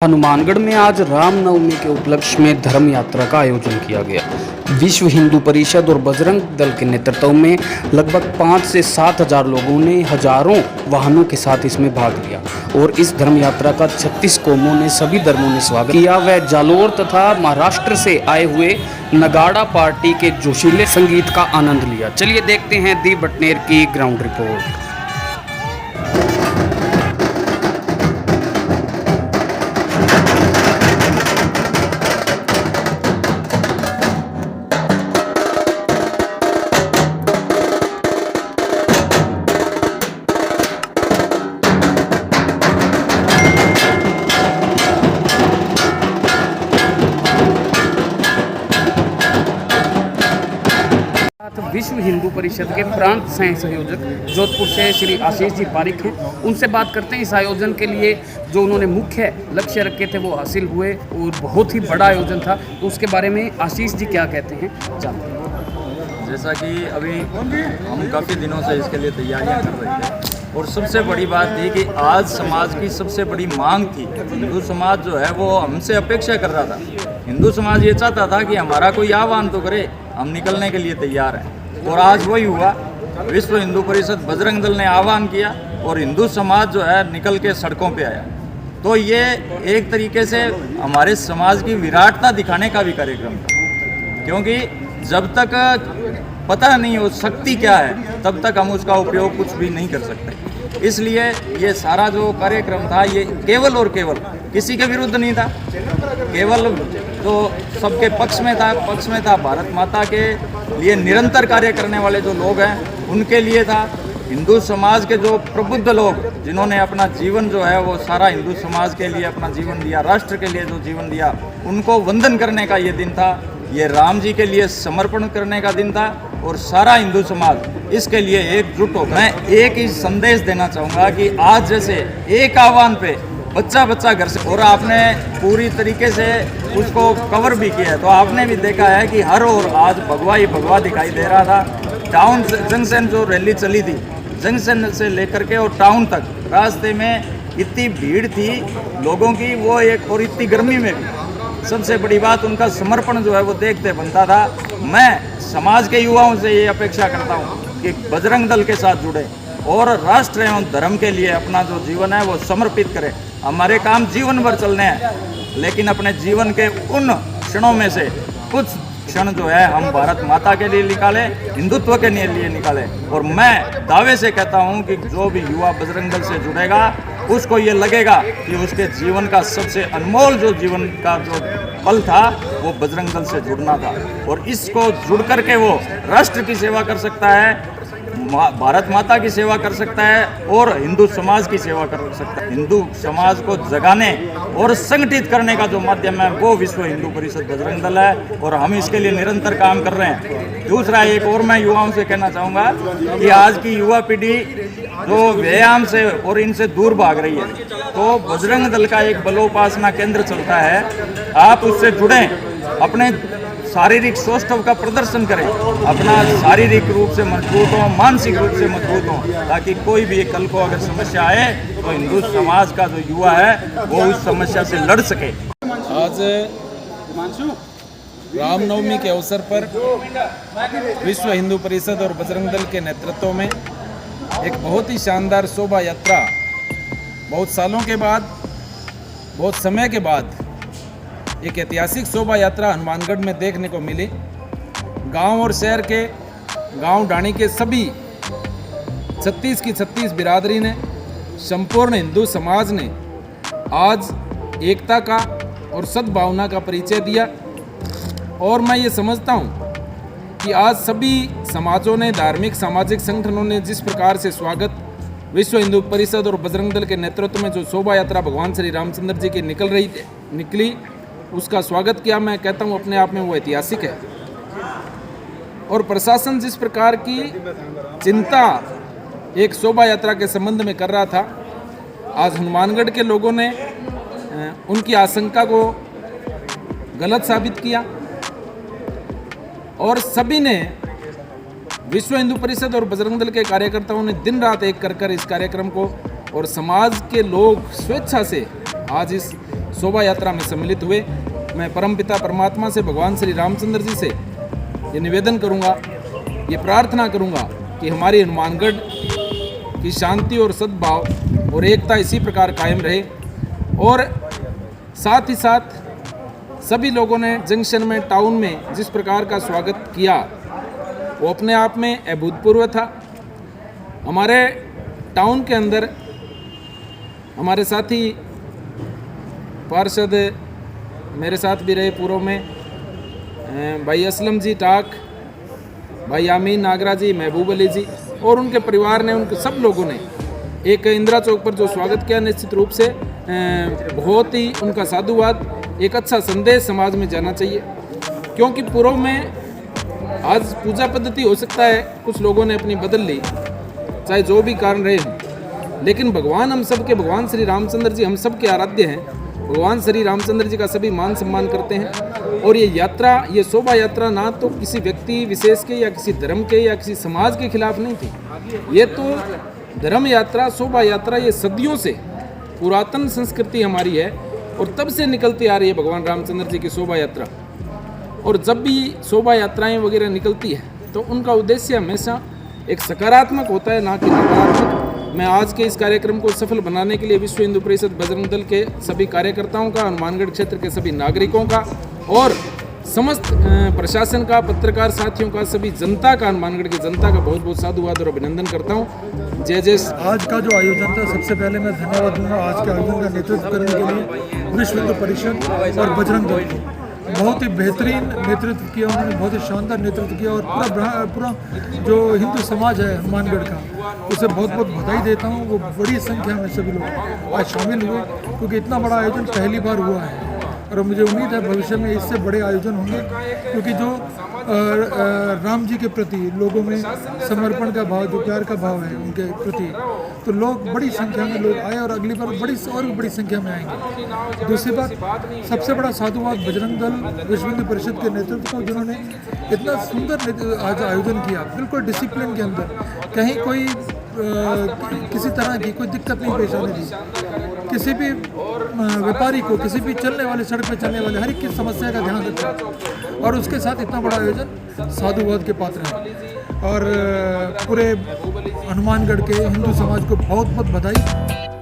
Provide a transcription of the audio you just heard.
हनुमानगढ़ में आज रामनवमी के उपलक्ष्य में धर्म यात्रा का आयोजन किया गया। विश्व हिंदू परिषद और बजरंग दल के नेतृत्व में लगभग 5 से 7 हजार लोगों ने हजारों वाहनों के साथ इसमें भाग लिया और इस धर्म यात्रा का 36 कौमों ने सभी धर्मों ने स्वागत किया। वह जालोर तथा महाराष्ट्र से आए हुए नगाड़ा पार्टी के जोशीले संगीत का आनंद लिया। चलिए देखते हैं दी बटनेर की ग्राउंड रिपोर्ट। विश्व हिंदू परिषद के प्रांत सह संयोजक जोधपुर से श्री आशीष जी पारिक हैं। उनसे बात करते हैं। इस आयोजन के लिए जो उन्होंने मुख्य लक्ष्य रखे थे वो हासिल हुए और बहुत ही बड़ा आयोजन था, तो उसके बारे में आशीष जी क्या कहते हैं जानते हैं। जैसा कि अभी हम काफ़ी दिनों से इसके लिए तैयारियां कर रहे थे और सबसे बड़ी बात थी कि आज समाज की सबसे बड़ी मांग थी। हिंदू समाज जो है वो हमसे अपेक्षा कर रहा था। हिंदू समाज ये चाहता था कि हमारा कोई आह्वान तो करे, हम निकलने के लिए तैयार हैं। और आज वही हुआ। विश्व हिंदू परिषद बजरंग दल ने आह्वान किया और हिंदू समाज जो है निकल के सड़कों पे आया। तो ये एक तरीके से हमारे समाज की विराटता दिखाने का भी कार्यक्रम था, क्योंकि जब तक पता नहीं हो शक्ति क्या है तब तक हम उसका उपयोग कुछ भी नहीं कर सकते। इसलिए ये सारा जो कार्यक्रम था ये केवल और केवल किसी के विरुद्ध नहीं था, केवल जो सबके पक्ष में था भारत माता के लिए निरंतर कार्य करने वाले जो लोग हैं उनके लिए था। हिंदू समाज के जो प्रबुद्ध लोग जिन्होंने अपना जीवन जो है वो सारा हिंदू समाज के लिए अपना जीवन दिया, राष्ट्र के लिए जो जीवन दिया, उनको वंदन करने का ये दिन था। ये राम जी के लिए समर्पण करने का दिन था और सारा हिंदू समाज इसके लिए एकजुट हो। मैं एक ही संदेश देना चाहूँगा कि आज जैसे एक आह्वान पे बच्चा घर से, और आपने पूरी तरीके से उसको कवर भी किया है, तो आपने भी देखा है कि हर ओर आज भगवा ही भगवा दिखाई दे रहा था। टाउन जंक्शन जो रैली चली थी, जंक्शन से लेकर के और टाउन तक रास्ते में इतनी भीड़ थी लोगों की, वो एक और इतनी गर्मी में भी सबसे बड़ी बात उनका समर्पण जो है वो देखते बनता था। मैं समाज के युवाओं से ये अपेक्षा करता हूँ कि बजरंग दल के साथ जुड़े और राष्ट्र एवं धर्म के लिए अपना जो जीवन है वो समर्पित करें। हमारे काम जीवन भर चलने हैं, लेकिन अपने जीवन के उन क्षणों में से कुछ क्षण जो है हम भारत माता के लिए निकालें, हिंदुत्व के लिए निकालें। और मैं दावे से कहता हूं कि जो भी युवा बजरंग दल से जुड़ेगा उसको ये लगेगा कि उसके जीवन का सबसे अनमोल जो जीवन का जो पल था वो बजरंग दल से जुड़ना था, और इसको जुड़ करके वो राष्ट्र की सेवा कर सकता है, भारत माता की सेवा कर सकता है और हिंदू समाज की सेवा कर सकता है। हिंदू समाज को जगाने और संगठित करने का जो माध्यम है वो विश्व हिंदू परिषद बजरंग दल है और हम इसके लिए निरंतर काम कर रहे हैं। दूसरा एक और मैं युवाओं से कहना चाहूँगा कि आज की युवा पीढ़ी जो व्यायाम से और इनसे दूर भाग रही है, तो बजरंग दल का एक बलोपासना केंद्र चलता है, आप उससे जुड़ें, अपने शारीरिक सौष्ठव का प्रदर्शन करें, अपना शारीरिक रूप से मजबूत हो, मानसिक रूप से मजबूत हो, ताकि कोई भी कल को अगर समस्या आए तो हिंदू समाज का जो युवा है वो उस समस्या से लड़ सके। आज रामनवमी के अवसर पर विश्व हिंदू परिषद और बजरंग दल के नेतृत्व में एक बहुत ही शानदार शोभा यात्रा बहुत सालों के बाद, बहुत समय के बाद एक ऐतिहासिक शोभा यात्रा हनुमानगढ़ में देखने को मिली। गांव और शहर के, गांव डाणी के सभी 36 की 36 बिरादरी ने, संपूर्ण हिंदू समाज ने आज एकता का और सद्भावना का परिचय दिया। और मैं ये समझता हूँ कि आज सभी समाजों ने, धार्मिक सामाजिक संगठनों ने जिस प्रकार से स्वागत विश्व हिंदू परिषद और बजरंग दल के नेतृत्व में जो शोभा यात्रा भगवान श्री रामचंद्र जी की निकली उसका स्वागत किया, मैं कहता हूँ अपने आप में वो ऐतिहासिक है। और प्रशासन जिस प्रकार की चिंता एक शोभा यात्रा के संबंध में कर रहा था, आज हनुमानगढ़ के लोगों ने उनकी आशंका को गलत साबित किया और सभी ने, विश्व हिंदू परिषद और बजरंग दल के कार्यकर्ताओं ने दिन रात एक कर इस कार्यक्रम को, और समाज के लोग स्वेच्छा से आज इस शोभा यात्रा में सम्मिलित हुए। मैं परमपिता परमात्मा से, भगवान श्री रामचंद्र जी से ये निवेदन करूंगा, ये प्रार्थना करूंगा कि हमारी हनुमानगढ़ की शांति और सद्भाव और एकता इसी प्रकार कायम रहे। और साथ ही साथ सभी लोगों ने जंक्शन में, टाउन में जिस प्रकार का स्वागत किया वो अपने आप में अभूतपूर्व था। हमारे टाउन के अंदर हमारे साथी पार्षद मेरे साथ भी रहे पूर्व में, भाई असलम जी टाक, भाई आमीन नागरा जी, महबूब अली जी और उनके परिवार ने, उनके सब लोगों ने एक इंदिरा चौक पर जो स्वागत किया, निश्चित रूप से बहुत ही उनका साधुवाद, एक अच्छा संदेश समाज में जाना चाहिए। क्योंकि पूर्व में आज पूजा पद्धति हो सकता है कुछ लोगों ने अपनी बदल ली, चाहे जो भी कारण रहे हों, लेकिन भगवान हम सब के, भगवान श्री रामचंद्र जी हम सब के आराध्य हैं। भगवान श्री रामचंद्र जी का सभी मान सम्मान करते हैं। और ये यात्रा, ये शोभा यात्रा ना तो किसी व्यक्ति विशेष के या किसी धर्म के या किसी समाज के खिलाफ नहीं थी। ये तो धर्म यात्रा, शोभा यात्रा, ये सदियों से पुरातन संस्कृति हमारी है और तब से निकलती आ रही है भगवान रामचंद्र जी की शोभा यात्रा। और जब भी शोभा यात्राएं वगैरह निकलती है तो उनका उद्देश्य हमेशा एक सकारात्मक होता है, ना कि नकारात्मक। मैं आज के इस कार्यक्रम को सफल बनाने के लिए विश्व हिंदू परिषद बजरंग दल के सभी कार्यकर्ताओं का, हनुमानगढ़ क्षेत्र के सभी नागरिकों का और समस्त प्रशासन का, पत्रकार साथियों का, सभी जनता का, हनुमानगढ़ की जनता का बहुत बहुत साधुवाद और अभिनंदन करता हूँ। जय जय। आज का जो आयोजन था, सबसे पहले मैं धन्यवाद दूंगा आज के आयोजन का नेतृत्व करने के लिए विश्व हिंदू परिषद और बजरंग दल को। बहुत ही बेहतरीन नेतृत्व किया उन्होंने, बहुत ही शानदार नेतृत्व किया और पूरा जो हिंदू समाज है हनुमानगढ़ का, उसे बहुत बहुत बधाई देता हूँ। वो बड़ी संख्या में सभी लोग आज शामिल हुए, क्योंकि इतना बड़ा आयोजन पहली बार हुआ है और मुझे उम्मीद है भविष्य में इससे बड़े आयोजन होंगे, क्योंकि जो राम जी के प्रति लोगों में समर्पण का भाव, जो प्यार का भाव है उनके प्रति, तो लोग बड़ी संख्या में लोग आए और अगली बार और भी बड़ी संख्या में आएंगे। दूसरी बात, सबसे बड़ा साधुवाद बजरंग दल विश्व हिंदू परिषद के नेतृत्व को, जिन्होंने इतना सुंदर आज आयोजन किया, बिल्कुल डिसिप्लिन के अंदर, कहीं कोई किसी तरह की कोई दिक्कत नहीं पेश आने दी। किसी भी व्यापारी को, किसी भी चलने वाले, सड़क पे चलने वाले हर एक की समस्या का ध्यान रखा और उसके साथ इतना बड़ा आयोजन साधुवाद के पात्र है। और पूरे हनुमानगढ़ के हिंदू समाज को बहुत बहुत बधाई।